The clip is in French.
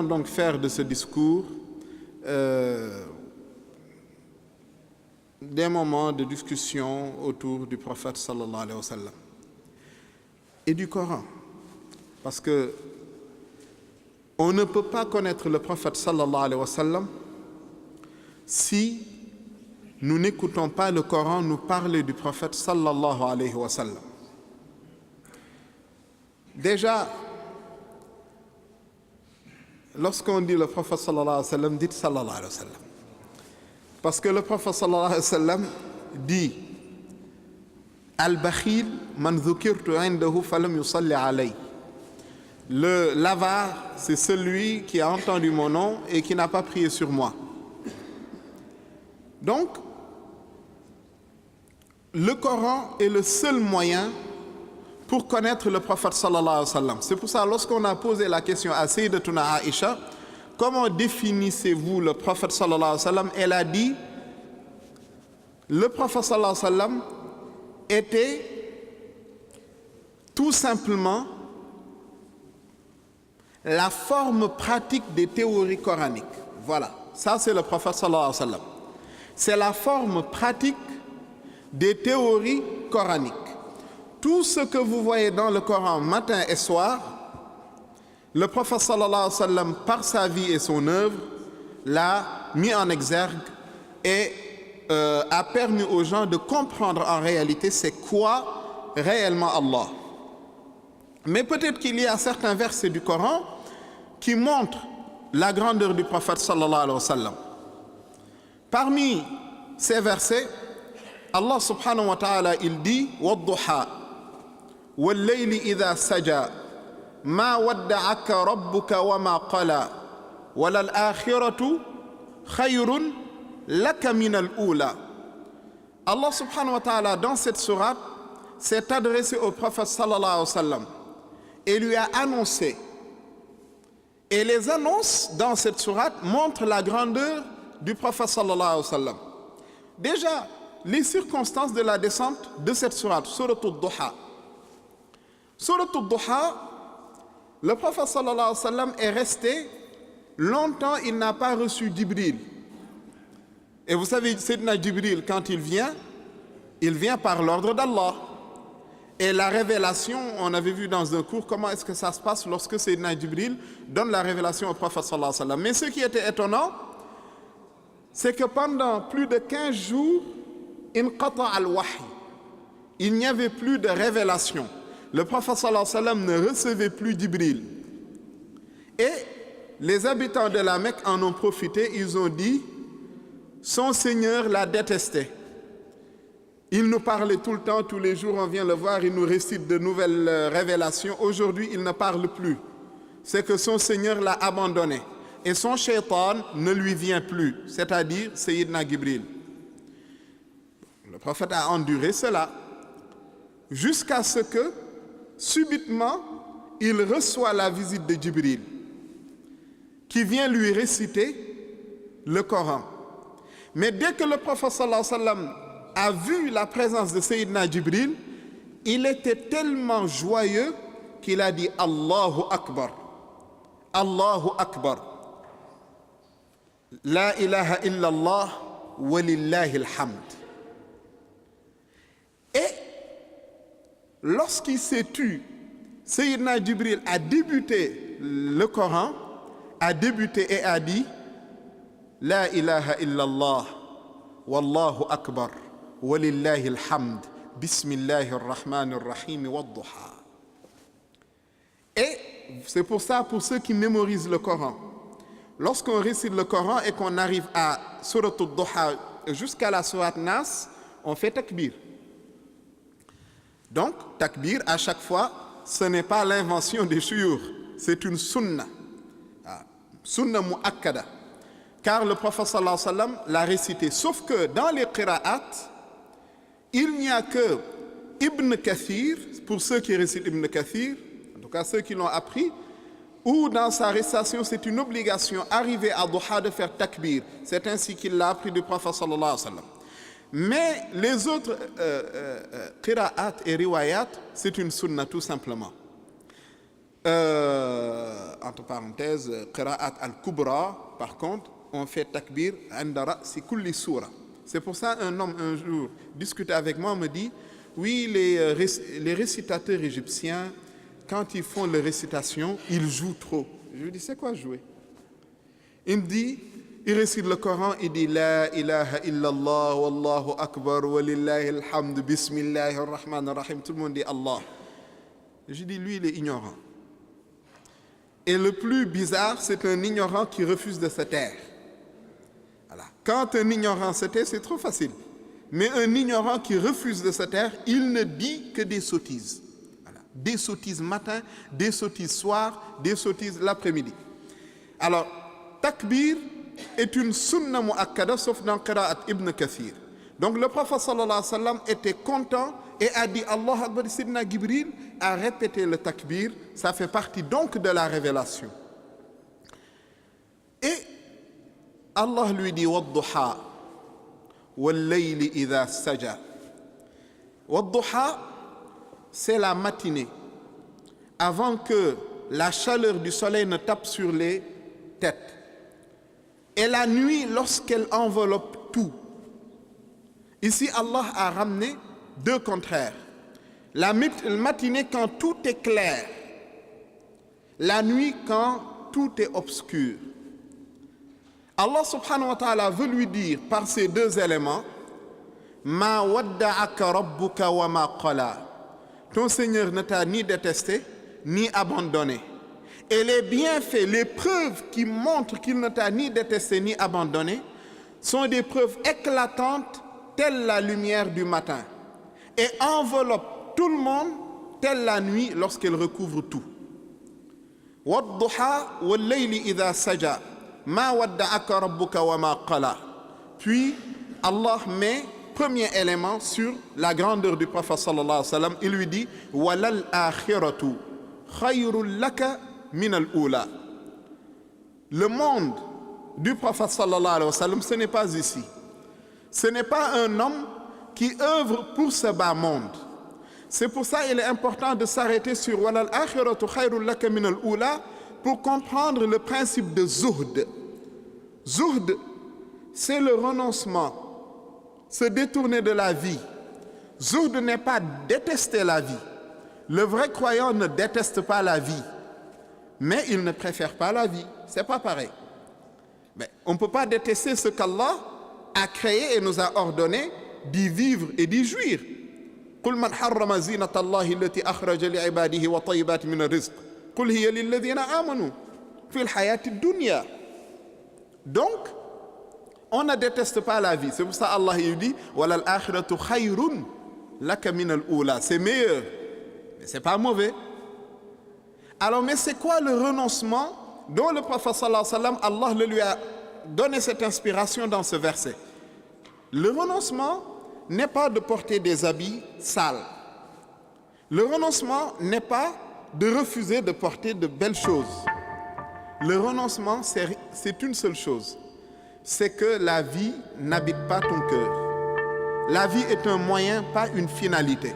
allons donc faire de ce discours des moments de discussion autour du prophète sallallahu alayhi wa sallam et du Coran. Parce que on ne peut pas connaître le prophète sallallahu alayhi wa sallam si nous n'écoutons pas le Coran nous parler du prophète sallallahu alayhi wa sallam. Déjà, lorsqu'on dit le prophète sallallahu alayhi wa sallam, dites sallallahu alayhi wa sallam. Parce que le prophète sallallahu alayhi wa sallam dit Al-Bakhil man dhukirtu indahu falam yusalli alayhi. L'avare, c'est celui qui a entendu mon nom et qui n'a pas prié sur moi. Donc, le Coran est le seul moyen pour connaître le prophète sallallahu alayhi wa sallam. C'est pour ça, lorsqu'on a posé la question à Sayyidatuna Aïcha, comment définissez-vous le prophète sallallahu alayhi wa sallam? Elle a dit, le prophète sallallahu alayhi wa sallam était tout simplement la forme pratique des théories coraniques. Voilà, ça c'est le prophète sallallahu alayhi wa sallam. C'est la forme pratique des théories coraniques. Tout ce que vous voyez dans le Coran matin et soir, le prophète sallallahu alayhi wa sallam, par sa vie et son œuvre, l'a mis en exergue et a permis aux gens de comprendre en réalité c'est quoi réellement Allah. Mais peut-être qu'il y a certains versets du Coran qui montrent la grandeur du prophète sallallahu alayhi wa sallam. Parmi ces versets, Allah subhanahu wa ta'ala, il dit وَالضُّحَى وَاللَّيْلِ إِذَا سَجَى مَا وَدَّعَكَ رَبُّكَ وَمَا قَلَى وَلَلْآخِرَةُ خَيْرٌ لَكَ مِنَ الْأُولَى. Allah subhanahu wa ta'ala, dans cette sourate, s'est adressé au prophète sallallahu alayhi wa sallam et lui a annoncé. Et les annonces dans cette sourate montrent la grandeur du prophète sallallahu alayhi wa sallam. Déjà, les circonstances de la descente de cette sourate, sourate al-Duha. Sourate al-Duha, le prophète sallallahu alayhi wa sallam est resté longtemps, il n'a pas reçu Jibril. Et vous savez, Sayyidina Jibril, quand il vient par l'ordre d'Allah. Et la révélation, on avait vu dans un cours comment est-ce que ça se passe lorsque Sayyidina Jibril donne la révélation au prophète sallallahu alayhi wa sallam. Mais ce qui était étonnant, c'est que pendant plus de 15 jours, inqata al-wahy, il n'y avait plus de révélation. Le prophète sallallahu alayhi wa sallam ne recevait plus Jibril. Et les habitants de la Mecque en ont profité, ils ont dit, son Seigneur l'a détesté. Il nous parlait tout le temps, tous les jours on vient le voir, il nous récite de nouvelles révélations. Aujourd'hui, il ne parle plus. C'est que son Seigneur l'a abandonné. Et son shaitan ne lui vient plus, c'est-à-dire Sayyidina Jibril. Le prophète a enduré cela jusqu'à ce que, subitement, il reçoit la visite de Jibril qui vient lui réciter le Coran. Mais dès que le prophète sallallahu alayhi wa sallam a vu la présence de Sayyidina Jibril, il était tellement joyeux qu'il a dit Allahu Akbar, Allahu Akbar, La ilaha illallah wa lillahi alhamd. Et lorsqu'il s'est tu, Sayyidina Jibril a débuté le Coran, a débuté et a dit La ilaha illallah, wallahu akbar, walillahi alhamd, bismillahir rahmanir rahim, wadduha. Et c'est pour ça, pour ceux qui mémorisent le Coran, lorsqu'on récite le Coran et qu'on arrive à Surat al-Duha jusqu'à la Surat Nas, on fait takbir. Donc, takbir, à chaque fois, ce n'est pas l'invention des shuyukh, c'est une sunna. Sunna mu'akkada. Car le prophète sallallahu alayhi wa sallam l'a récité. Sauf que dans les qira'at, il n'y a que Ibn Kathir, pour ceux qui récitent Ibn Kathir, en tout cas ceux qui l'ont appris, ou dans sa récitation, c'est une obligation, arriver à Duha, de faire takbir. C'est ainsi qu'il l'a appris du prophète sallallahu alayhi wa sallam. Mais les autres qira'at et riwayat, c'est une sunna tout simplement. entre parenthèses, qira'at al-kubra, par contre, on fait takbir inda ra'si kulli soura. C'est pour ça un homme un jour discutait avec moi, me dit, oui, les récitateurs égyptiens, quand ils font les récitations, ils jouent trop. Je lui dis, c'est quoi jouer? Il me dit, il récite le Coran, il dit La ilaha illallah, wallahu akbar, walillahi alhamd, bismillahir rahmanir rahim. Tout le monde dit Allah. Je dis, lui, il est ignorant. Et le plus bizarre, c'est un ignorant qui refuse de se taire. Voilà. Quand un ignorant se tait, c'est trop facile. Mais un ignorant qui refuse de se taire, il ne dit que des sottises. Voilà. Des sottises matin, des sottises soir, des sottises l'après-midi. Alors, takbir est une sunna mu'akkada, sauf dans Qira'at Ibn Kathir. Donc le prophète sallallahu alayhi wa sallam était content et a dit Allah Akbar. Sidna Gibril a répété le takbir, ça fait partie donc de la révélation. Et Allah lui dit Wadduha wal-layli idha saja. Wadduha, c'est la matinée, avant que la chaleur du soleil ne tape sur les têtes. Et la nuit, lorsqu'elle enveloppe tout. Ici, Allah a ramené deux contraires. La matinée quand tout est clair. La nuit quand tout est obscur. Allah subhanahu wa ta'ala veut lui dire par ces deux éléments Ma wadda'aka rabbuka wa ma qala. Ton Seigneur ne t'a ni détesté ni abandonné. Et les bienfaits, les preuves qui montrent qu'il ne t'a ni détesté ni abandonné sont des preuves éclatantes telle la lumière du matin et enveloppent tout le monde telle la nuit lorsqu'elle recouvre tout. Wadduha wal-layli idha saja ma wadda'aka rabbuka wa ma qala. Puis Allah met premier élément sur la grandeur du prophète sallallahu alayhi wa sallam. Il lui dit walal akhiratu khayrun laka min al-ula. Le monde du prophète sallallahu alayhi wa sallam, ce n'est pas ici. Ce n'est pas un homme qui œuvre pour ce bas monde. C'est pour ça qu'il est important de s'arrêter sur walal akhiratu khayrun laka min al-ula pour comprendre le principe de zuhd. Zuhd, c'est le renoncement, se détourner de la vie. Zuhd n'est pas détester la vie. Le vrai croyant ne déteste pas la vie, mais il ne préfère pas la vie. C'est pas pareil. Mais on ne peut pas détester ce qu'Allah a créé et nous a ordonné d'y vivre et d'y jouir. قل من حرم زينة الله التي أخرج لعباده وطيبات من الرزق قل هي للذين آمنوا في الحياة الدنيا. Donc, on ne déteste pas la vie. C'est pour ça Allah il dit walal akhiratu khayrun laka min al-ula. C'est meilleur, mais c'est pas mauvais. Alors, mais c'est quoi le renoncement dont le prophète sallallahu alayhi wa sallam, Allah lui a donné cette inspiration dans ce verset? Le renoncement n'est pas de porter des habits sales. Le renoncement n'est pas de refuser de porter de belles choses. Le renoncement, c'est une seule chose. C'est que la vie n'habite pas ton cœur. La vie est un moyen, pas une finalité.